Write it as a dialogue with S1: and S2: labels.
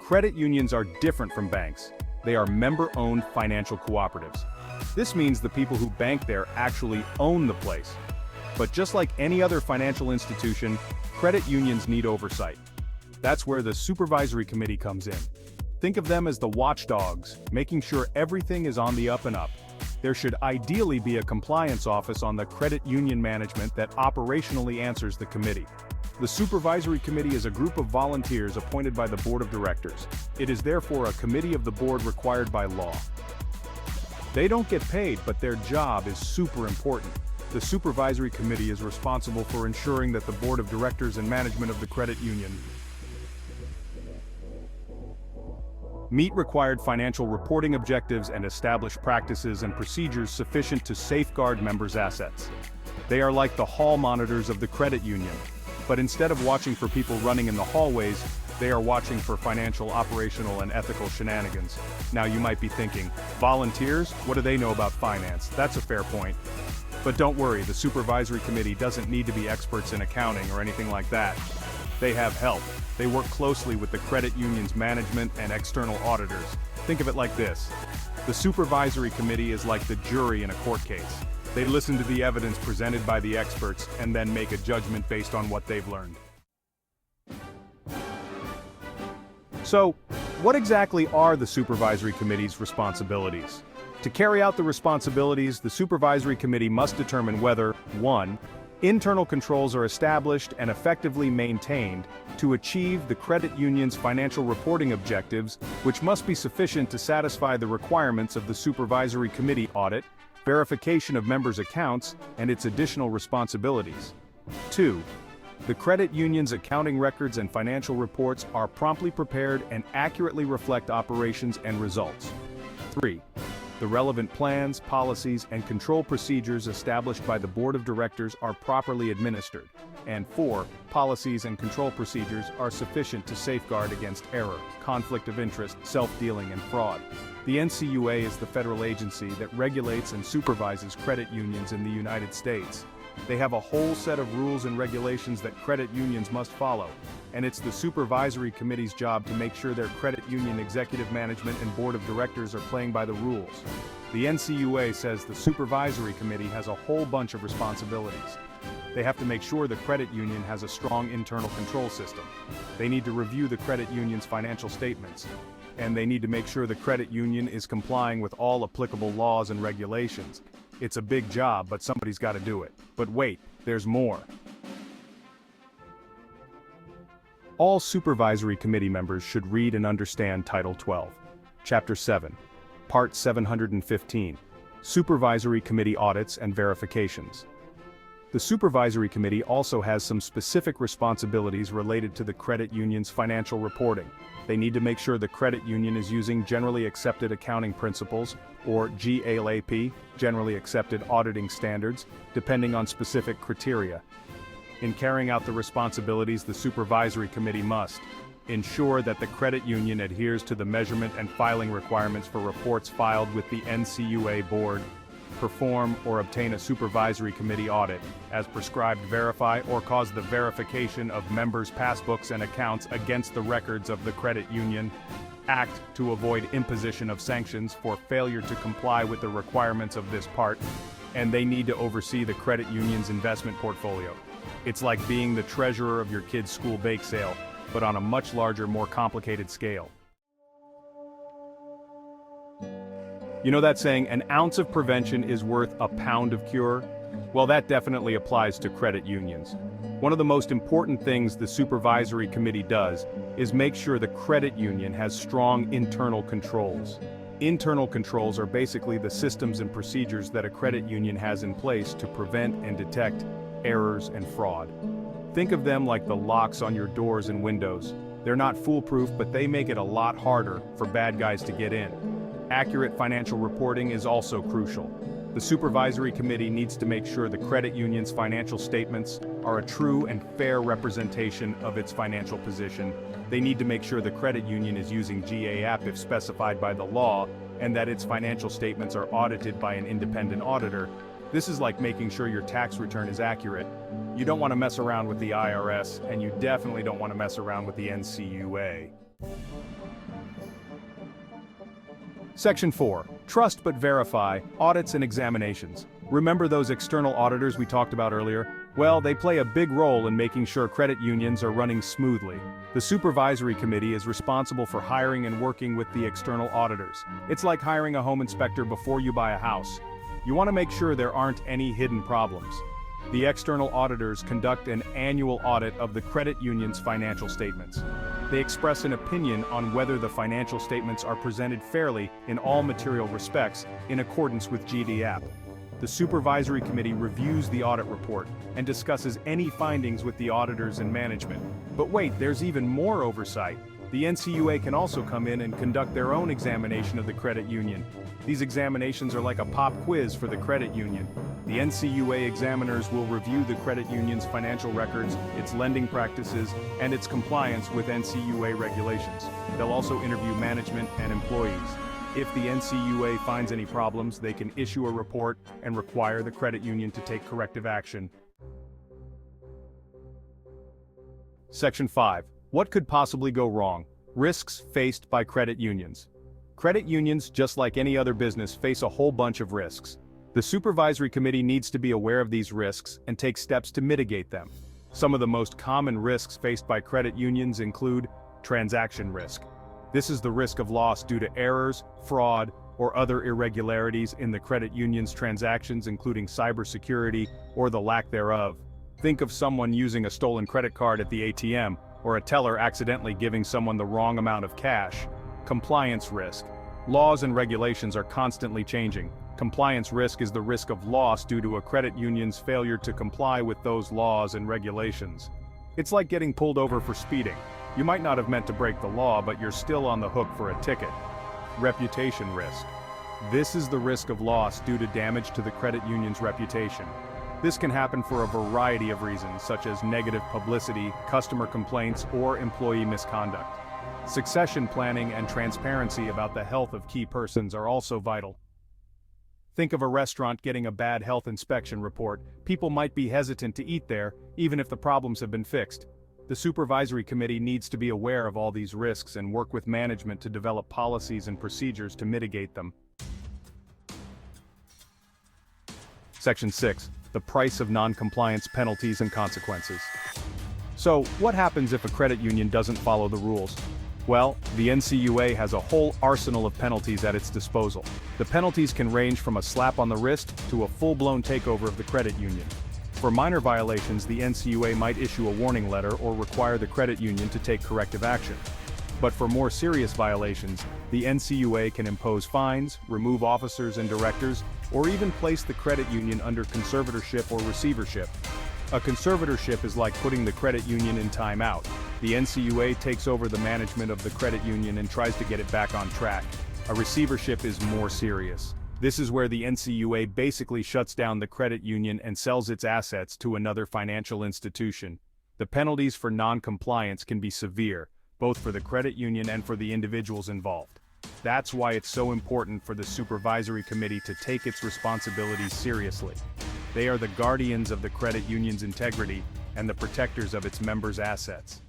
S1: Credit unions are different from banks. They are member-owned financial cooperatives. This means the people who bank there actually own the place. But just like any other financial institution, credit unions need oversight. That's where the Supervisory Committee comes in. Think of them as the watchdogs, making sure everything is on the up and up. There should ideally be a compliance office on the credit union management that operationally answers the committee. The Supervisory Committee is a group of volunteers appointed by the Board of Directors. It is therefore a committee of the board required by law. They don't get paid, but their job is super important. The Supervisory Committee is responsible for ensuring that the Board of Directors and management of the credit union meet required financial reporting objectives and establish practices and procedures sufficient to safeguard members' assets. They are like the hall monitors of the credit union, but instead of watching for people running in the hallways, they are watching for financial, operational, and ethical shenanigans. Now you might be thinking, volunteers? What do they know about finance? That's a fair point. But don't worry, the Supervisory Committee doesn't need to be experts in accounting or anything like that. They have help. They work closely with the credit union's management and external auditors. Think of it like this. The Supervisory Committee is like the jury in a court case. They listen to the evidence presented by the experts and then make a judgment based on what they've learned. So, what exactly are the Supervisory Committee's responsibilities? To carry out the responsibilities, the Supervisory Committee must determine whether 1. Internal controls are established and effectively maintained to achieve the credit union's financial reporting objectives, which must be sufficient to satisfy the requirements of the Supervisory Committee audit, verification of members' accounts, and its additional responsibilities. 2. The credit union's accounting records and financial reports are promptly prepared and accurately reflect operations and results. 3. The relevant plans, policies, and control procedures established by the Board of Directors are properly administered. And 4. Policies and control procedures are sufficient to safeguard against error, conflict of interest, self-dealing, and fraud. The NCUA is the federal agency that regulates and supervises credit unions in the United States. They have a whole set of rules and regulations that credit unions must follow, and it's the Supervisory Committee's job to make sure their credit union executive management and board of directors are playing by the rules. The NCUA says the Supervisory Committee has a whole bunch of responsibilities. They have to make sure the credit union has a strong internal control system. They need to review the credit union's financial statements. And they need to make sure the credit union is complying with all applicable laws and regulations. It's a big job, but somebody's got to do it. But wait, there's more. All Supervisory Committee members should read and understand Title 12, Chapter 7, Part 715, Supervisory Committee Audits and Verifications. The Supervisory Committee also has some specific responsibilities related to the credit union's financial reporting. They need to make sure the credit union is using Generally Accepted Accounting Principles, or GAAP, Generally Accepted Auditing Standards, depending on specific criteria. In carrying out the responsibilities, the Supervisory Committee must ensure that the credit union adheres to the measurement and filing requirements for reports filed with the NCUA board, perform or obtain a Supervisory Committee audit, as prescribed, verify or cause the verification of members' passbooks and accounts against the records of the credit union, act to avoid imposition of sanctions for failure to comply with the requirements of this part, and they need to oversee the credit union's investment portfolio. It's like being the treasurer of your kid's school bake sale, but on a much larger, more complicated scale. You know that saying, an ounce of prevention is worth a pound of cure? Well, that definitely applies to credit unions. One of the most important things the Supervisory Committee does is make sure the credit union has strong internal controls. Internal controls are basically the systems and procedures that a credit union has in place to prevent and detect errors and fraud. Think of them like the locks on your doors and windows. They're not foolproof, but they make it a lot harder for bad guys to get in. Accurate financial reporting is also crucial. The Supervisory Committee needs to make sure the credit union's financial statements are a true and fair representation of its financial position. They need to make sure the credit union is using GAAP if specified by the law, and that its financial statements are audited by an independent auditor. This is like making sure your tax return is accurate. You don't want to mess around with the IRS, and you definitely don't want to mess around with the NCUA. Section 4. Trust but verify, audits and examinations. Remember those external auditors we talked about earlier? Well, they play a big role in making sure credit unions are running smoothly. The Supervisory Committee is responsible for hiring and working with the external auditors. It's like hiring a home inspector before you buy a house. You want to make sure there aren't any hidden problems. The external auditors conduct an annual audit of the credit union's financial statements. They express an opinion on whether the financial statements are presented fairly in all material respects in accordance with GDAP. The Supervisory Committee reviews the audit report and discusses any findings with the auditors and management. But wait, there's even more oversight. The NCUA can also come in and conduct their own examination of the credit union. These examinations are like a pop quiz for the credit union. The NCUA examiners will review the credit union's financial records, its lending practices, and its compliance with NCUA regulations. They'll also interview management and employees. If the NCUA finds any problems, they can issue a report and require the credit union to take corrective action. Section 5. What could possibly go wrong? Risks faced by credit unions. Credit unions, just like any other business, face a whole bunch of risks. The Supervisory Committee needs to be aware of these risks and take steps to mitigate them. Some of the most common risks faced by credit unions include transaction risk. This is the risk of loss due to errors, fraud, or other irregularities in the credit union's transactions, including cybersecurity or the lack thereof. Think of someone using a stolen credit card at the ATM, or a teller accidentally giving someone the wrong amount of cash. Compliance risk. Laws and regulations are constantly changing. Compliance risk is the risk of loss due to a credit union's failure to comply with those laws and regulations. It's like getting pulled over for speeding. You might not have meant to break the law, but you're still on the hook for a ticket. Reputation risk. This is the risk of loss due to damage to the credit union's reputation. This can happen for a variety of reasons, such as negative publicity, customer complaints, or employee misconduct. Succession planning and transparency about the health of key persons are also vital. Think of a restaurant getting a bad health inspection report. People might be hesitant to eat there, even if the problems have been fixed. The Supervisory Committee needs to be aware of all these risks and work with management to develop policies and procedures to mitigate them. Section 6. The price of non-compliance, penalties and consequences. So, what happens if a credit union doesn't follow the rules? Well, the NCUA has a whole arsenal of penalties at its disposal. The penalties can range from a slap on the wrist to a full-blown takeover of the credit union. For minor violations, the NCUA might issue a warning letter or require the credit union to take corrective action. But for more serious violations, the NCUA can impose fines, remove officers and directors, or even place the credit union under conservatorship or receivership. A conservatorship is like putting the credit union in timeout. The NCUA takes over the management of the credit union and tries to get it back on track. A receivership is more serious. This is where the NCUA basically shuts down the credit union and sells its assets to another financial institution. The penalties for non-compliance can be severe, both for the credit union and for the individuals involved. That's why it's so important for the Supervisory Committee to take its responsibilities seriously. They are the guardians of the credit union's integrity and the protectors of its members' assets.